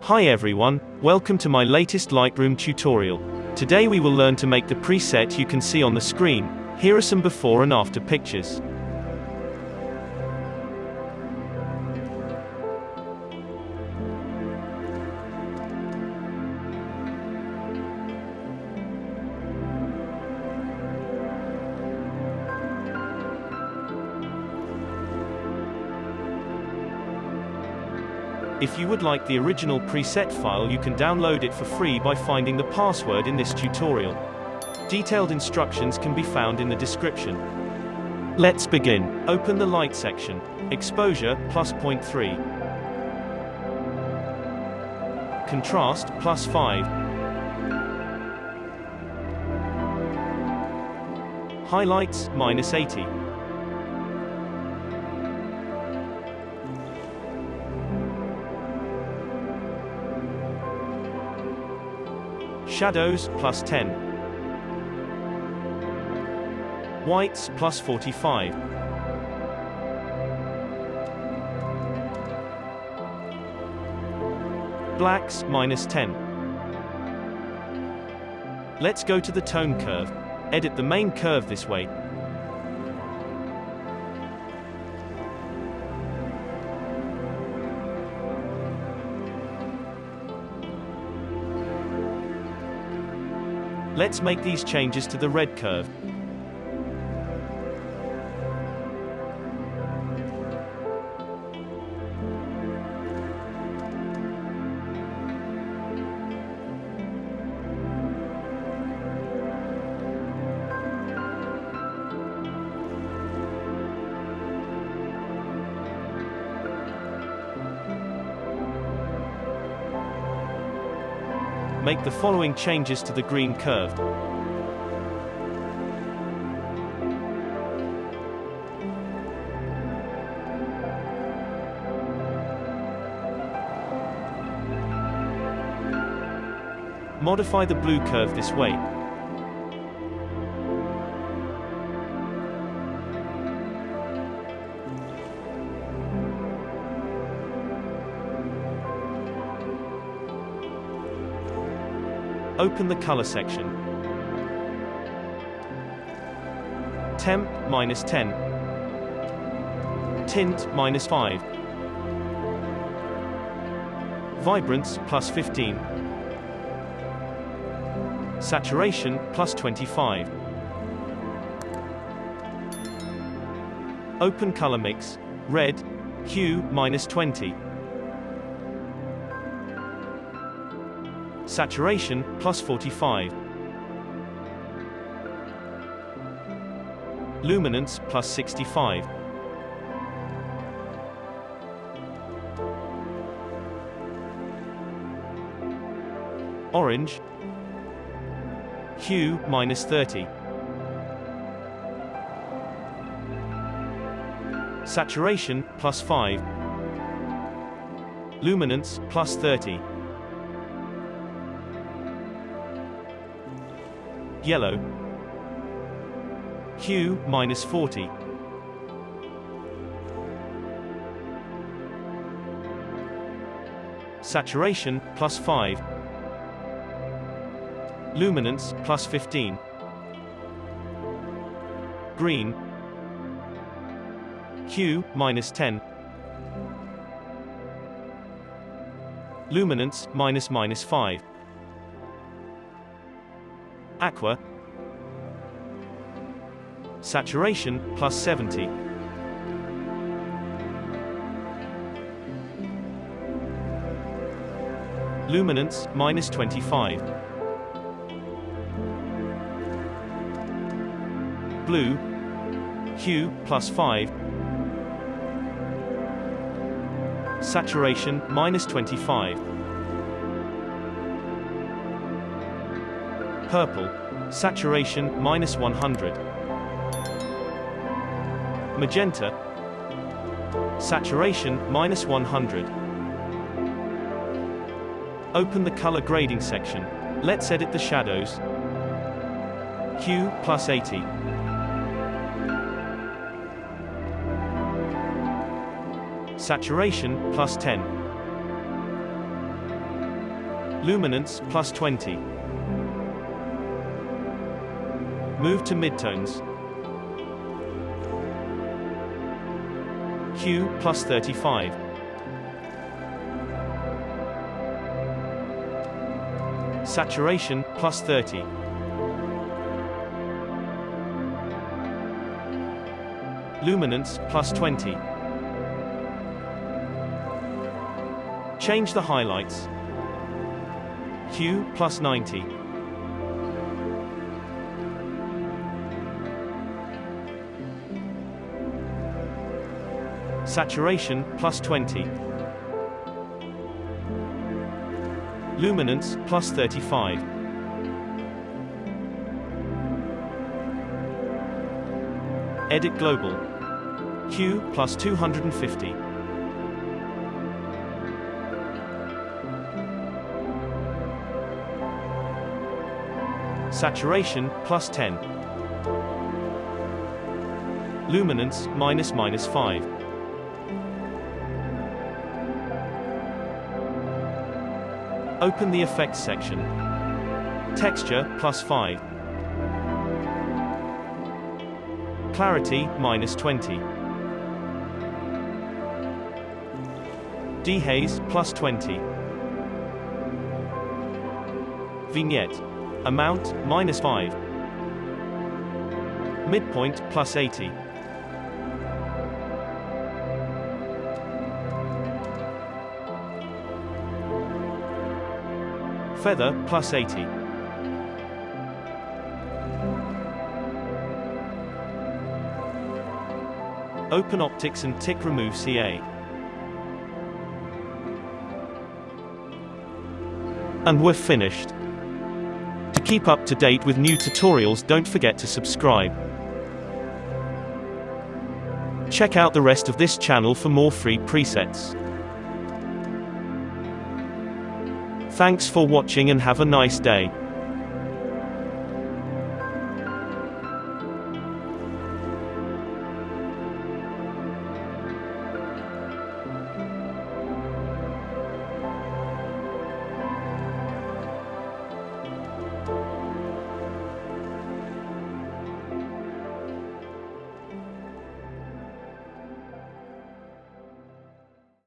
Hi everyone, welcome to my latest Lightroom tutorial. Today we will learn to make the preset you can see on the screen. Here are some before and after pictures. If you would like the original preset file, you can download it for free by finding the password in this tutorial. Detailed instructions can be found in the description. Let's begin. Open the light section. Exposure, plus 0.3. Contrast, plus 5. Highlights, minus 80. Shadows, plus 10. Whites, plus 45. Blacks, minus 10. Let's go to the tone curve. Edit the main curve this way. Let's make these changes to the red curve. Make the following changes to the green curve. Modify the blue curve this way. Open the color section. Temp, minus 10. Tint, minus 5. Vibrance, plus 15. Saturation, plus 25. Open color mix. Red, hue, minus 20. Saturation, plus 45. Luminance, plus 65. Orange. Hue, minus 30. Saturation, plus 5. Luminance, plus 30. Yellow. Hue, minus 40. Saturation, plus 5. Luminance, plus 15. Green. Hue, minus 10. Luminance, minus 5. Aqua. Saturation, plus 70. Luminance, minus 25. Blue. Hue, plus 5. Saturation, minus 25. Purple. Saturation, minus 100. Magenta. Saturation, minus 100. Open the color grading section. Let's edit the shadows. Hue, plus 80. Saturation, plus 10. Luminance, plus 20. Move to midtones. Hue, plus 35. Saturation, plus 30. Luminance, plus 20. Change the highlights. Hue, plus 90. Saturation, plus 20. Luminance, plus 35. Edit global. Hue, plus 250. Saturation, plus 10. Luminance, minus 5. Open the Effects section. Texture, plus 5. Clarity, minus 20. Dehaze, plus 20. Vignette. Amount, minus 5. Midpoint, plus 80. Feather, plus 80. Open Optics and tick Remove CA. And we're finished. To keep up to date with new tutorials, don't forget to subscribe. Check out the rest of this channel for more free presets. Thanks for watching and have a nice day.